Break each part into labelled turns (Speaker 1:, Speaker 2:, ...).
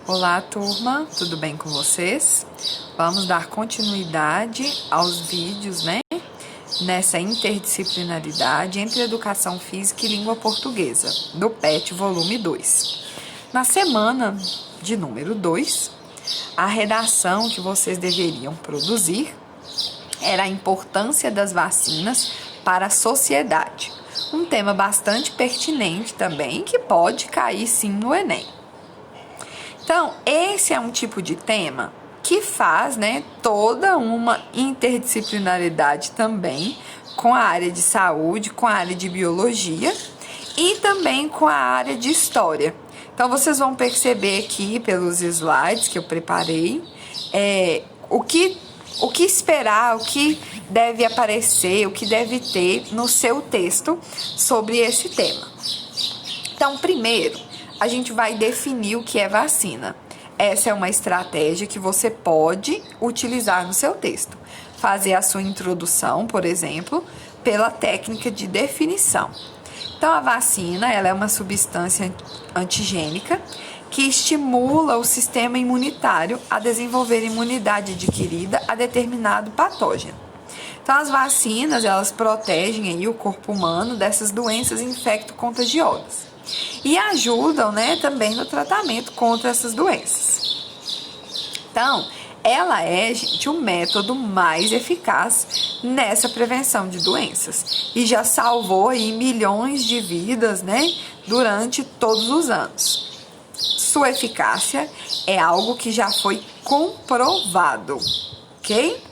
Speaker 1: Olá, turma, tudo bem com vocês? Vamos dar continuidade aos vídeos, nessa interdisciplinaridade entre educação física e língua portuguesa, do PET volume 2. Na semana de número 2, a redação que vocês deveriam produzir era a importância das vacinas para a sociedade. Um tema bastante pertinente também, que pode cair sim no Enem. Então, esse é um tipo de tema que faz, toda uma interdisciplinaridade também com a área de saúde, com a área de biologia e também com a área de história. Então, vocês vão perceber aqui pelos slides que eu preparei o que esperar, o que deve aparecer, o que deve ter no seu texto sobre esse tema. Então, primeiro, a gente vai definir o que é vacina. Essa é uma estratégia que você pode utilizar no seu texto. Fazer a sua introdução, por exemplo, pela técnica de definição. Então, a vacina, ela é uma substância antigênica que estimula o sistema imunitário a desenvolver imunidade adquirida a determinado patógeno. Então, as vacinas, elas protegem aí o corpo humano dessas doenças infecto-contagiosas. E ajudam, também no tratamento contra essas doenças. Então, ela é, gente, o método mais eficaz nessa prevenção de doenças. E já salvou aí milhões de vidas, durante todos os anos. Sua eficácia é algo que já foi comprovado, ok?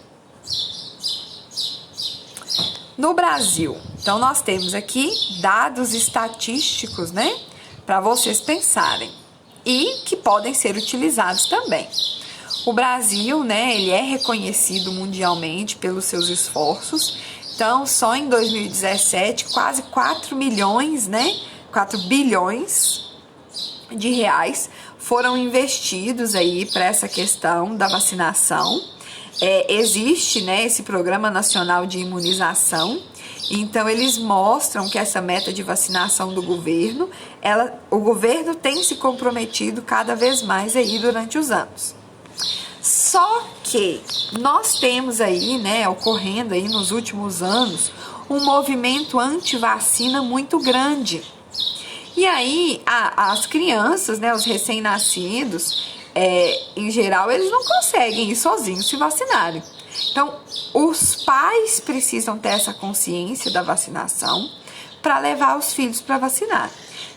Speaker 1: No Brasil, então nós temos aqui dados estatísticos, para vocês pensarem e que podem ser utilizados também. O Brasil, ele é reconhecido mundialmente pelos seus esforços. Então, só em 2017, quase 4 bilhões de reais foram investidos aí para essa questão da vacinação. Existe, esse Programa Nacional de Imunização. Então, eles mostram que essa meta de vacinação do governo, o governo tem se comprometido cada vez mais aí durante os anos. Só que nós temos aí, ocorrendo aí nos últimos anos, um movimento anti-vacina muito grande. E aí, as crianças, os recém-nascidos, em geral, eles não conseguem ir sozinhos se vacinarem. Então, os pais precisam ter essa consciência da vacinação para levar os filhos para vacinar.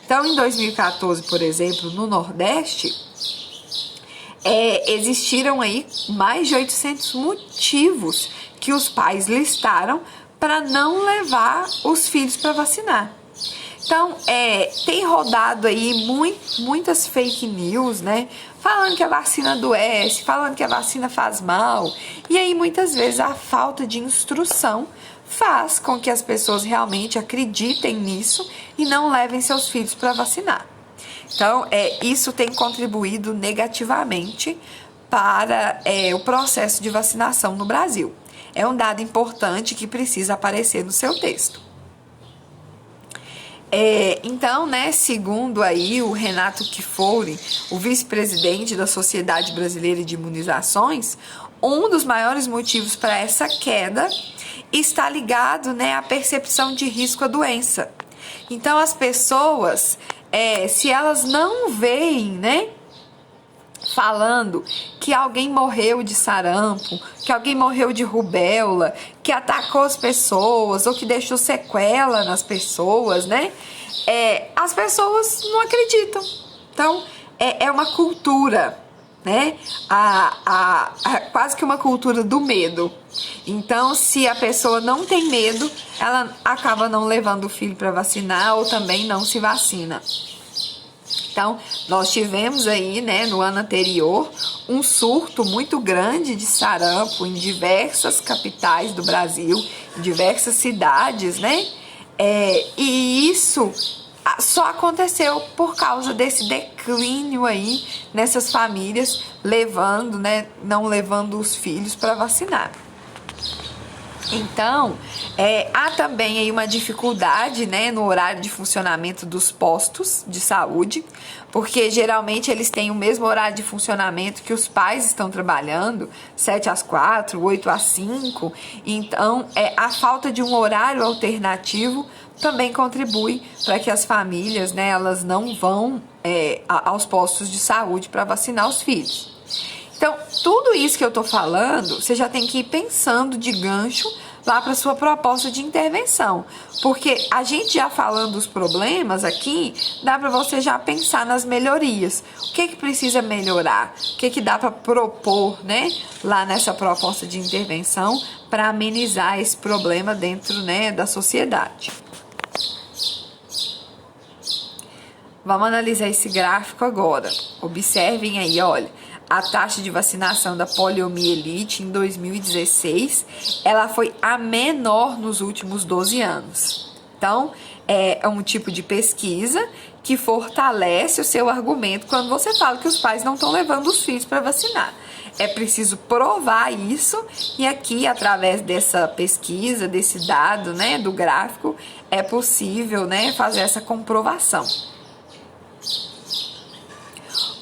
Speaker 1: Então, em 2014, por exemplo, no Nordeste, existiram aí mais de 800 motivos que os pais listaram para não levar os filhos para vacinar. Então, tem rodado aí muitas fake news, falando que a vacina adoece, falando que a vacina faz mal. E aí, muitas vezes, a falta de instrução faz com que as pessoas realmente acreditem nisso e não levem seus filhos para vacinar. Então, isso tem contribuído negativamente para o processo de vacinação no Brasil. É um dado importante que precisa aparecer no seu texto. Então, segundo aí o Renato Kfouri, o vice-presidente da Sociedade Brasileira de Imunizações, um dos maiores motivos para essa queda está ligado, à percepção de risco à doença. Então, as pessoas, se elas não veem, falando que alguém morreu de sarampo, que alguém morreu de rubéola, que atacou as pessoas ou que deixou sequela nas pessoas, as pessoas não acreditam. Então, é uma cultura, quase que uma cultura do medo. Então, se a pessoa não tem medo, ela acaba não levando o filho para vacinar ou também não se vacina. Então, nós tivemos aí, no ano anterior, um surto muito grande de sarampo em diversas capitais do Brasil, em diversas cidades, e isso só aconteceu por causa desse declínio aí nessas famílias não levando os filhos para vacinar. Então, há também aí uma dificuldade, né, no horário de funcionamento dos postos de saúde, porque geralmente eles têm o mesmo horário de funcionamento que os pais estão trabalhando, 7 às 4, 8 às 5. Então, a falta de um horário alternativo também contribui para que as famílias, né, elas não vão aos postos de saúde para vacinar os filhos. Então, tudo isso que eu tô falando, você já tem que ir pensando de gancho lá para sua proposta de intervenção. Porque a gente já falando dos problemas aqui, dá para você já pensar nas melhorias. O que precisa melhorar? O que dá para propor, né, lá nessa proposta de intervenção para amenizar esse problema dentro, né, da sociedade. Vamos analisar esse gráfico agora. Observem aí, olha. A taxa de vacinação da poliomielite em 2016, ela foi a menor nos últimos 12 anos. Então, é um tipo de pesquisa que fortalece o seu argumento quando você fala que os pais não estão levando os filhos para vacinar. É preciso provar isso e aqui, através dessa pesquisa, desse dado, né, do gráfico, é possível, né, fazer essa comprovação.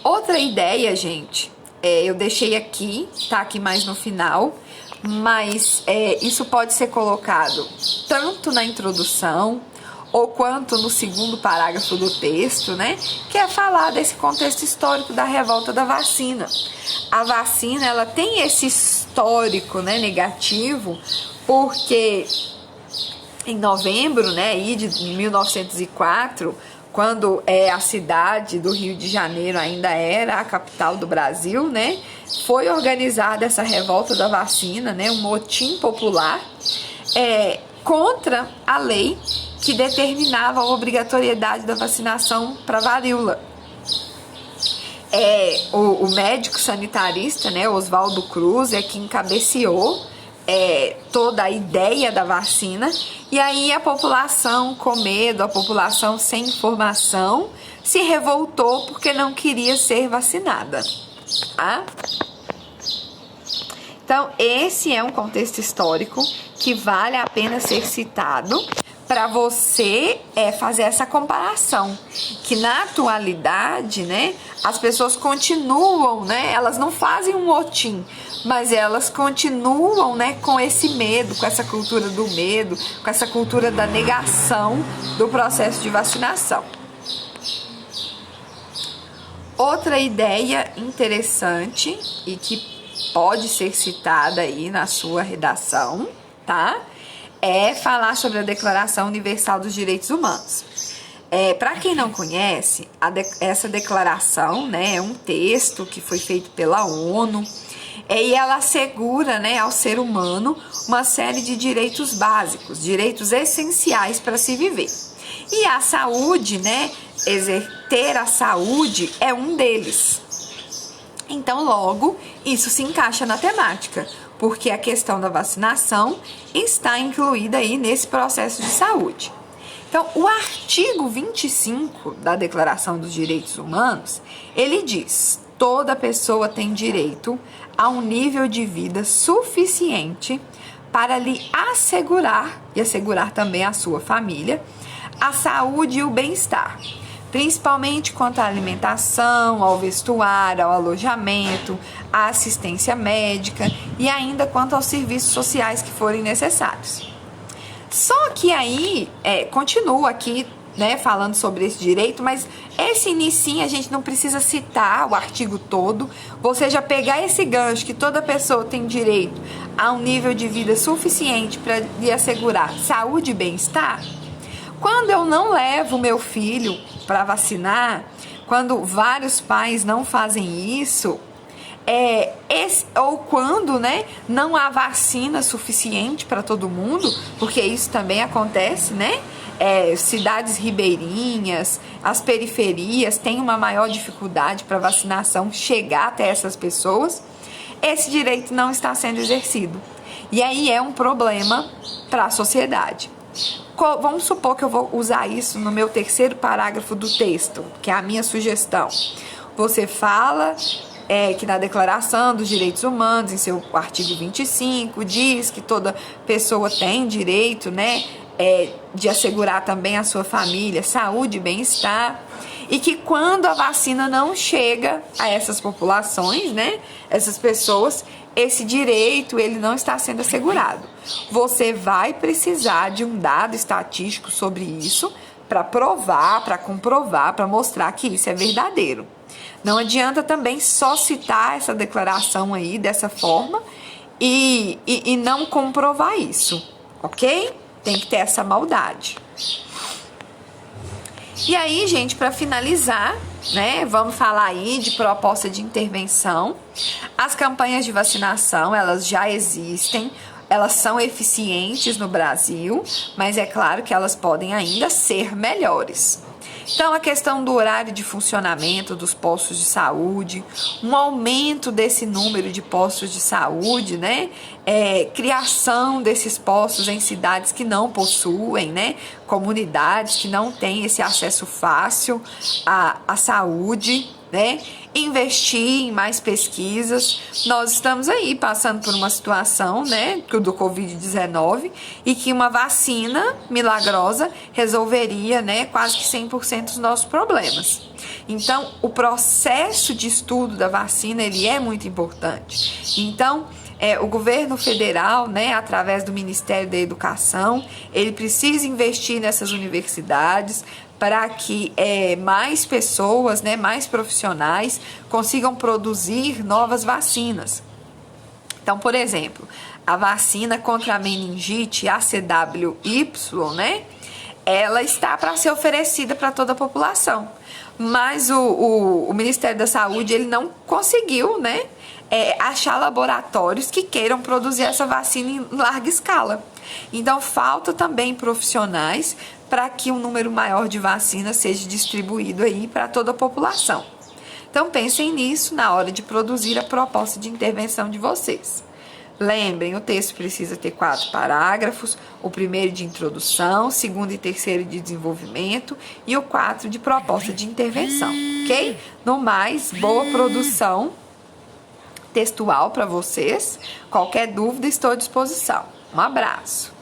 Speaker 1: Outra ideia, gente, eu deixei aqui, tá aqui mais no final, mas isso pode ser colocado tanto na introdução ou quanto no segundo parágrafo do texto, né? Que é falar desse contexto histórico da revolta da vacina. A vacina, ela tem esse histórico, né, negativo, porque em novembro, né, aí de 1904, quando a cidade do Rio de Janeiro ainda era a capital do Brasil, né, foi organizada essa revolta da vacina, né, um motim popular contra a lei que determinava a obrigatoriedade da vacinação para varíola. O médico sanitarista, né, Oswaldo Cruz, que encabeceou toda a ideia da vacina, e aí a população com medo, a população sem informação, se revoltou porque não queria ser vacinada. Tá? Então, esse é um contexto histórico que vale a pena ser citado para você fazer essa comparação, que na atualidade, né, as pessoas continuam, né, elas não fazem um motim, mas elas continuam, né, com esse medo, com essa cultura do medo, com essa cultura da negação do processo de vacinação. Outra ideia interessante e que pode ser citada aí na sua redação, tá? É falar sobre a Declaração Universal dos Direitos Humanos. Para quem não conhece, essa declaração, né, é um texto que foi feito pela ONU e ela assegura, né, ao ser humano uma série de direitos básicos, direitos essenciais para se viver. E a saúde, né, ter a saúde é um deles. Então, logo, isso se encaixa na temática, porque a questão da vacinação está incluída aí nesse processo de saúde. Então, o artigo 25 da Declaração dos Direitos Humanos, ele diz: toda pessoa tem direito a um nível de vida suficiente para lhe assegurar, e assegurar também a sua família, a saúde e o bem-estar, principalmente quanto à alimentação, ao vestuário, ao alojamento, à assistência médica e ainda quanto aos serviços sociais que forem necessários. Só que aí, continua aqui, né, falando sobre esse direito, mas esse inicinho a gente não precisa citar o artigo todo. Você já pegar esse gancho que toda pessoa tem direito a um nível de vida suficiente para lhe assegurar saúde e bem-estar. Quando eu não levo meu filho para vacinar, quando vários pais não fazem isso, ou quando, né, não há vacina suficiente para todo mundo, porque isso também acontece, né? Cidades ribeirinhas, as periferias têm uma maior dificuldade para vacinação chegar até essas pessoas, esse direito não está sendo exercido. E aí é um problema para a sociedade. Vamos supor que eu vou usar isso no meu terceiro parágrafo do texto, que é a minha sugestão. Você fala que na Declaração dos Direitos Humanos, em seu artigo 25, diz que toda pessoa tem direito, né, de assegurar também a sua família saúde e bem-estar, e que quando a vacina não chega a essas populações, né, essas pessoas, esse direito ele não está sendo assegurado. Você vai precisar de um dado estatístico sobre isso para provar, para comprovar, para mostrar que isso é verdadeiro. Não adianta também só citar essa declaração aí dessa forma e não comprovar isso, ok? Tem que ter essa maldade. E aí, gente, para finalizar, né, vamos falar aí de proposta de intervenção. As campanhas de vacinação, elas já existem, elas são eficientes no Brasil, mas é claro que elas podem ainda ser melhores. Então, a questão do horário de funcionamento dos postos de saúde, um aumento desse número de postos de saúde, né? Criação desses postos em cidades que não possuem, né? Comunidades que não têm esse acesso fácil à saúde, né? Investir em mais pesquisas. Nós estamos aí passando por uma situação, né, do Covid-19 e que uma vacina milagrosa resolveria, né, quase que 100% dos nossos problemas. Então, o processo de estudo da vacina, ele é muito importante. Então, o governo federal, né, através do Ministério da Educação, ele precisa investir nessas universidades para que mais pessoas, né, mais profissionais consigam produzir novas vacinas. Então, por exemplo, a vacina contra a meningite ACWY, né, ela está para ser oferecida para toda a população. Mas o Ministério da Saúde ele não conseguiu, né, achar laboratórios que queiram produzir essa vacina em larga escala. Então, falta também profissionais para que um número maior de vacinas seja distribuído aí para toda a população. Então, pensem nisso na hora de produzir a proposta de intervenção de vocês. Lembrem, o texto precisa ter 4 parágrafos, o primeiro de introdução, o segundo e terceiro de desenvolvimento e o 4 de proposta de intervenção, ok? No mais, boa produção textual para vocês. Qualquer dúvida, estou à disposição. Um abraço!